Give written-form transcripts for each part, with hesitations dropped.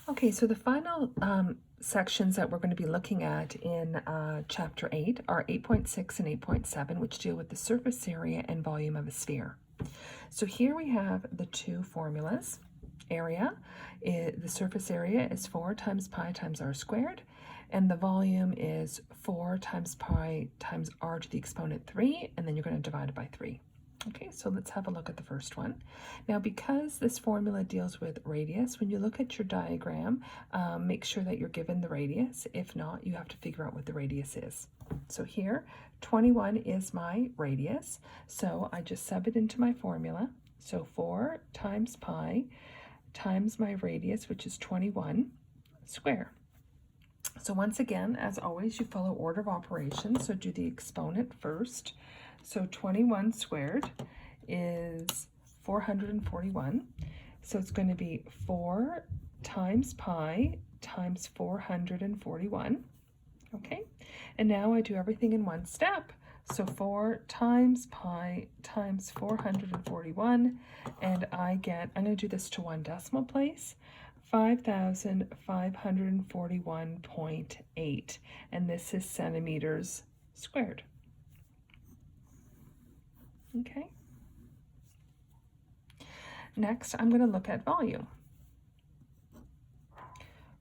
Okay, so the final sections that we're going to be looking at in Chapter 8 are 8.6 and 8.7, which deal with the surface area and volume of a sphere. So here we have the two formulas. The surface area is 4 times pi times r squared, and the volume is 4 times pi times r to the exponent 3, and then you're going to divide it by 3. Okay, so let's have a look at the first one. Now, because this formula deals with radius, when you look at your diagram, make sure that you're given the radius. If not, you have to figure out what the radius is. So here, 21 is my radius, so I just sub it into my formula. So 4 times pi times my radius, which is 21, square. So once again, as always, you follow order of operations, so do the exponent first. So 21 squared is 441. So it's going to be 4 times pi times 441. Okay, and now I do everything in one step. So 4 times pi times 441, and I'm going to do this to one decimal place, 5,541.8, and this is centimeters squared. Okay. Next, I'm going to look at volume.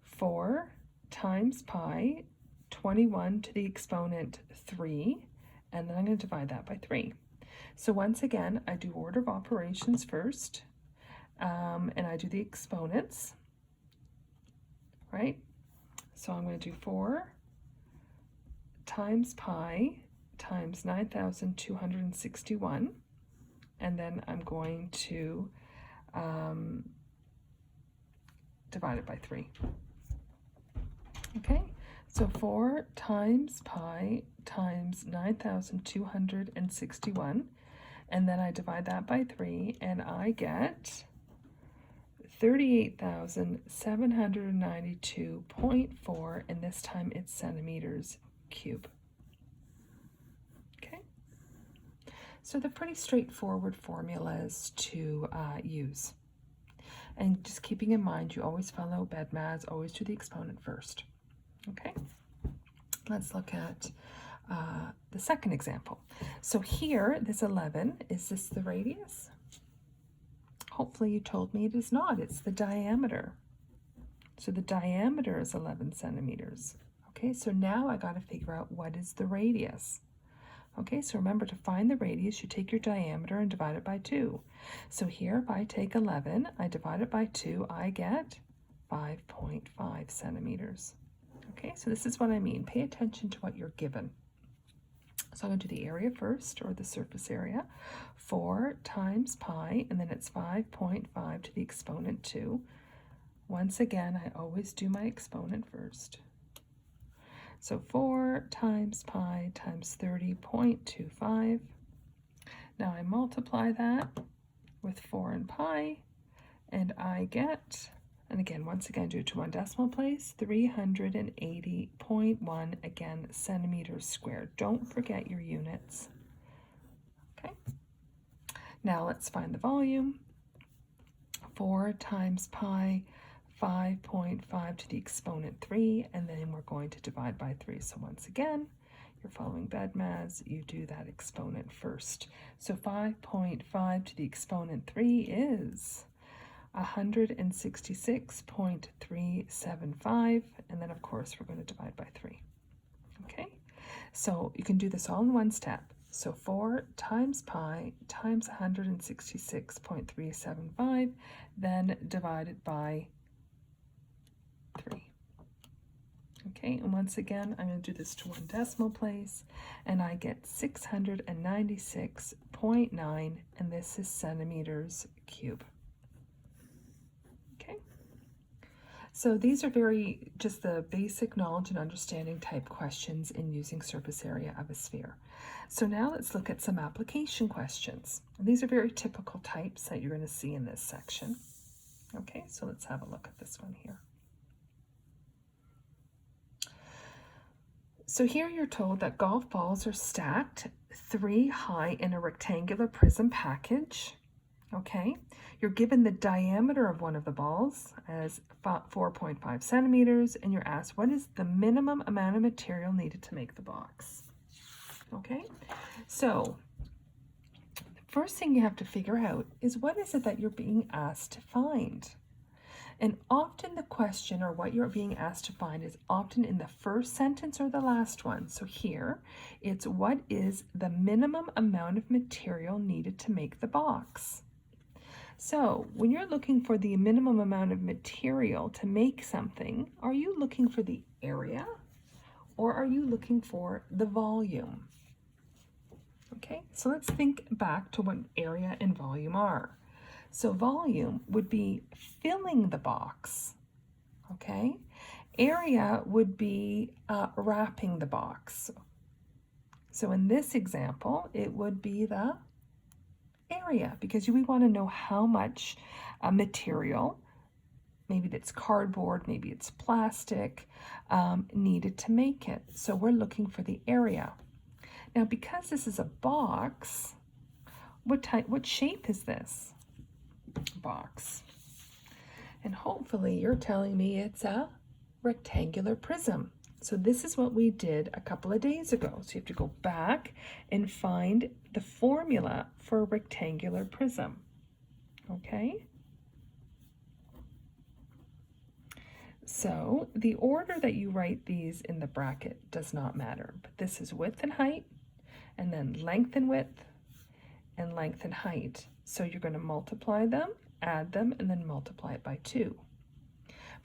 4 times pi, 21 to the exponent 3, and then I'm going to divide that by 3. So once again, I do order of operations first, and I do the exponents, right? So I'm going to do 4 times pi times 9,261, and then I'm going to divide it by 3. Okay, so 4 times pi times 9,261, and then I divide that by 3, and I get 38,792.4, and this time it's centimeters cube. Okay, so they're pretty straightforward formulas to use. And just keeping in mind, you always follow BEDMAS, always do the exponent first. Okay, let's look at the second example. So here, this 11, is this the radius? Hopefully you told me it is not. It's the diameter. So the diameter is 11 centimeters. Okay, so now I got to figure out what is the radius. Okay, so remember, to find the radius, you take your diameter and divide it by 2. So here, if I take 11, I divide it by 2, I get 5.5 centimeters. Okay, so this is what I mean. Pay attention to what you're given. So I'm going to do the area first, or the surface area. 4 times pi, and then it's 5.5 to the exponent 2. Once again, I always do my exponent first. So 4 times pi times 30.25. Now I multiply that with 4 and pi, and I get, and again, once again, do it to one decimal place, 380.1, again, centimeters squared. Don't forget your units. Okay. Now let's find the volume. 4 times pi, 5.5 to the exponent 3, and then we're going to divide by 3. So once again, you're following BEDMAS, you do that exponent first. So 5.5 to the exponent 3 is 166.375, and then of course we're going to divide by 3. Okay, so you can do this all in one step. So 4 times pi times 166.375, then divided by 3. Okay, and once again, I'm going to do this to one decimal place, and I get 696.9, and this is centimeters cube. Okay, so these are just the basic knowledge and understanding type questions in using surface area of a sphere. So now let's look at some application questions. And these are very typical types that you're going to see in this section. Okay, so let's have a look at this one here. So here you're told that golf balls are stacked 3 high in a rectangular prism package. Okay, you're given the diameter of one of the balls as 4.5 centimeters, and you're asked what is the minimum amount of material needed to make the box. Okay, so the first thing you have to figure out is what is it that you're being asked to find. And often the question or what you're being asked to find is often in the first sentence or the last one. So here, it's what is the minimum amount of material needed to make the box. So when you're looking for the minimum amount of material to make something, are you looking for the area or are you looking for the volume? Okay, so let's think back to what area and volume are. So volume would be filling the box, okay? Area would be wrapping the box. So in this example, it would be the area because we want to know how much material, maybe it's cardboard, maybe it's plastic, needed to make it. So we're looking for the area. Now, because this is a box, what shape is this box? And hopefully you're telling me it's a rectangular prism. So this is what we did a couple of days ago. So you have to go back and find the formula for a rectangular prism. Okay? So the order that you write these in the bracket does not matter. But this is width and height, and then length and width, and length and height. So you're going to multiply them, add them, and then multiply it by 2.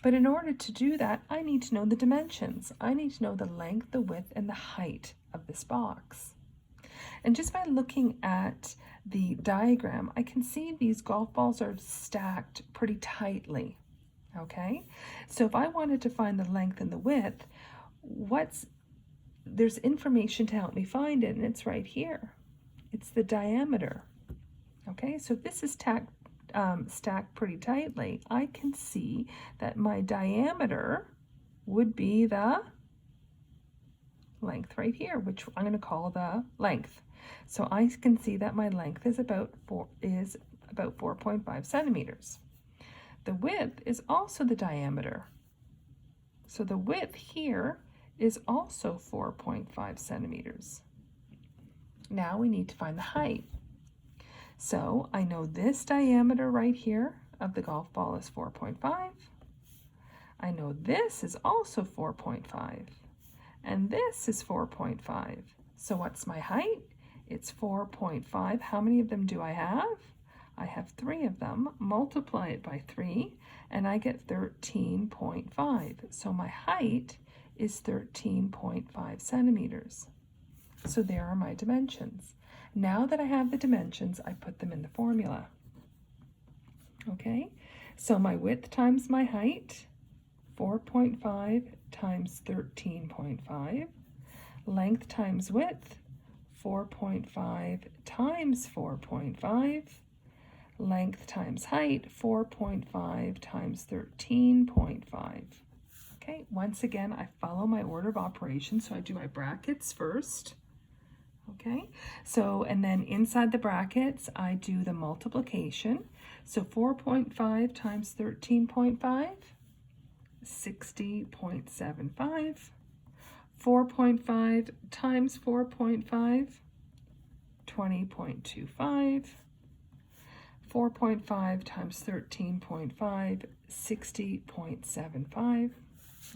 But in order to do that, I need to know the dimensions. I need to know the length, the width, and the height of this box. And just by looking at the diagram, I can see these golf balls are stacked pretty tightly. Okay? So if I wanted to find the length and the width, there's information to help me find it, and it's right here. It's the diameter. Okay? So if this is stacked pretty tightly, I can see that my diameter would be the length right here, which I'm going to call the length. So I can see that my length is about 4.5 centimeters. The width is also the diameter. So the width here is also 4.5 centimeters. Now we need to find the height. So I know this diameter right here of the golf ball is 4.5. I know this is also 4.5. And this is 4.5. So what's my height? It's 4.5. How many of them do I have? I have 3 of them. Multiply it by 3, and I get 13.5. So my height is 13.5 centimeters. So there are my dimensions. Now that I have the dimensions, I put them in the formula. Okay, so my width times my height, 4.5 times 13.5. Length times width, 4.5 times 4.5. Length times height, 4.5 times 13.5. Okay, once again, I follow my order of operations, so I do my brackets first. Okay, so, and then inside the brackets, I do the multiplication. So 4.5 times 13.5, 60.75. 4.5 times 4.5, 20.25. 4.5 times 13.5, 60.75.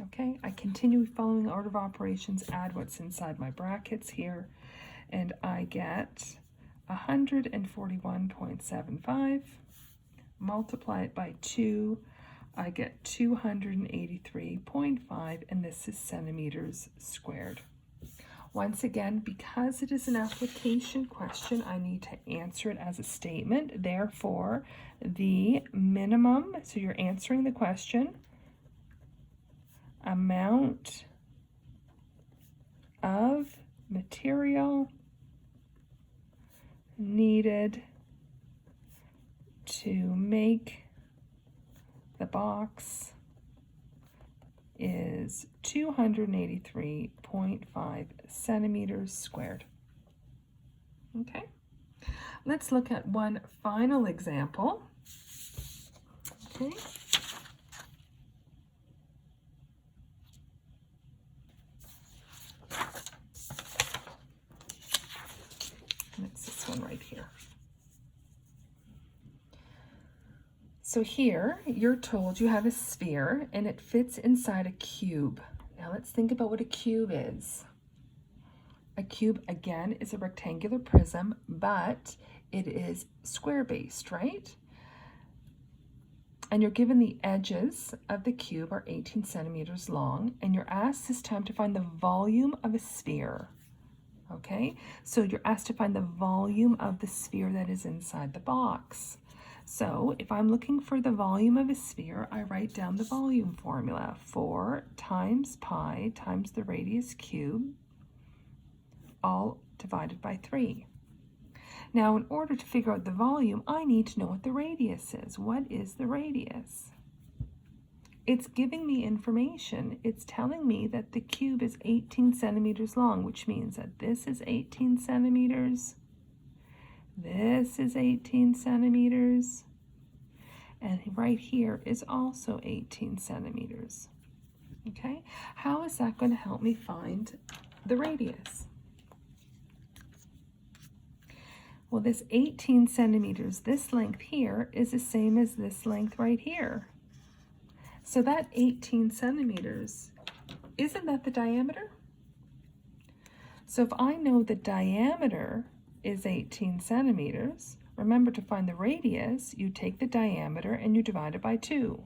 Okay, I continue following the order of operations, add what's inside my brackets here, and I get 141.75. Multiply it by 2, I get 283.5, and this is centimeters squared. Once again, because it is an application question, I need to answer it as a statement. Therefore, the minimum, so you're answering the question, amount of material needed to make the box is 283.5 centimeters squared. Okay. Let's look at one final example. Okay. And it's this one right here. So here, you're told you have a sphere and it fits inside a cube. Now let's think about what a cube is. A cube, again, is a rectangular prism, but it is square-based, right? And you're given the edges of the cube are 18 centimeters long, and you're asked this time to find the volume of a sphere. Okay, so you're asked to find the volume of the sphere that is inside the box. So if I'm looking for the volume of a sphere, I write down the volume formula: 4 times pi times the radius cubed, all divided by 3. Now, in order to figure out the volume, I need to know what the radius is. What is the radius? It's giving me information. It's telling me that the cube is 18 centimeters long, which means that this is 18 centimeters, this is 18 centimeters, and right here is also 18 centimeters. Okay, how is that going to help me find the radius? Well, this 18 centimeters, this length here, is the same as this length right here. So that 18 centimeters, isn't that the diameter? So if I know the diameter is 18 centimeters, remember, to find the radius, you take the diameter and you divide it by 2.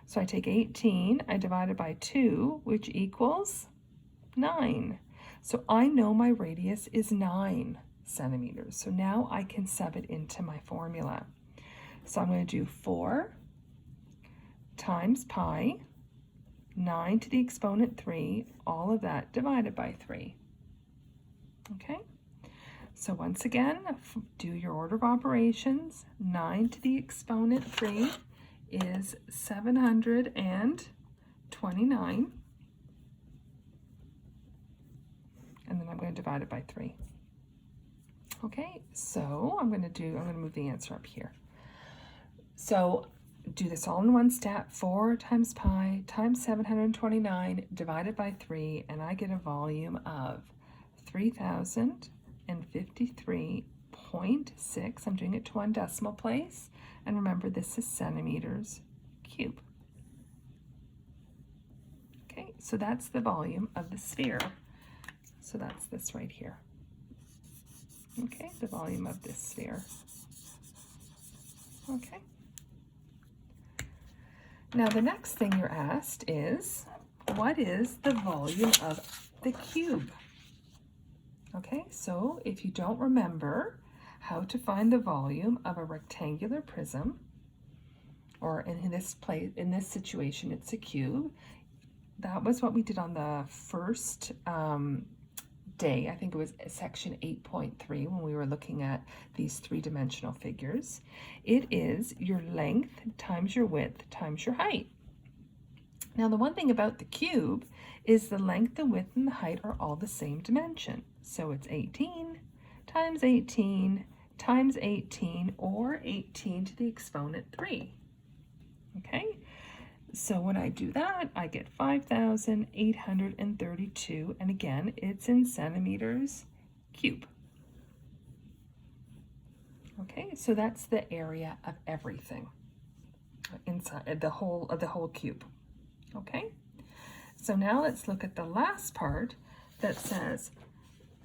So I take 18, I divide it by 2, which equals 9. So I know my radius is 9 centimeters. So now I can sub it into my formula. So I'm going to do 4 times pi, 9 to the exponent 3, all of that divided by 3. Okay, so once again, do your order of operations. 9 to the exponent 3 is 729, and then I'm going to divide it by 3. Okay, so I'm going to move the answer up here. So do this all in one step: 4 times pi times 729 divided by 3, and I get a volume of 3,053.6. I'm doing it to one decimal place, and remember, this is centimeters cube. Okay, so that's the volume of the sphere. So that's this right here. Okay, the volume of this sphere. Okay. Now the next thing you're asked is, what is the volume of the cube? Okay, so if you don't remember how to find the volume of a rectangular prism, or in this situation, it's a cube. That was what we did on the first day. I think it was section 8.3 when we were looking at these three-dimensional figures. It is your length times your width times your height. Now the one thing about the cube is the length, the width, and the height are all the same dimension. So it's 18 times 18 times 18, or 18 to the exponent 3. Okay, so when I do that, I get 5,832, and again, it's in centimeters cube. Okay, so that's the area of everything inside the whole cube. Okay, so now let's look at the last part that says,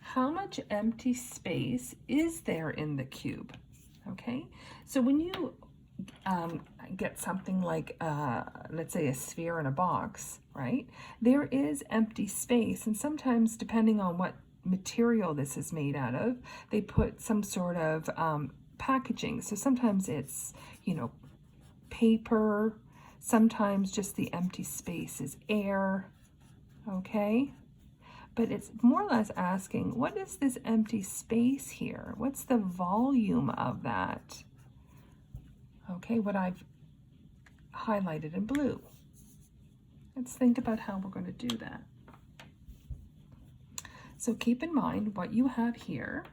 how much empty space is there in the cube? Okay, so when you get something like, let's say, a sphere in a box, right? There is empty space, and sometimes, depending on what material this is made out of, they put some sort of packaging. So sometimes it's, paper, sometimes just the empty space is air, okay? But it's more or less asking, what is this empty space here? What's the volume of that? Okay, what I've highlighted in blue. Let's think about how we're going to do that. So keep in mind what you have here.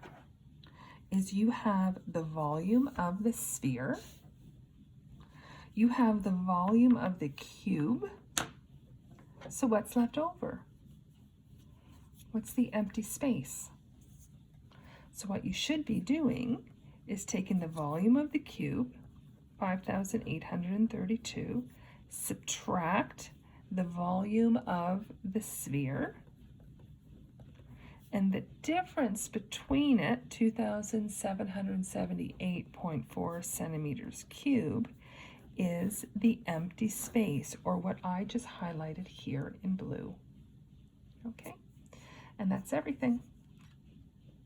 is you have the volume of the sphere, you have the volume of the cube, so what's left over? What's the empty space? So what you should be doing is taking the volume of the cube, 5,832, subtract the volume of the sphere, and the difference between it, 2,778.4 centimeters cubed, is the empty space, or what I just highlighted here in blue. Okay, and that's everything.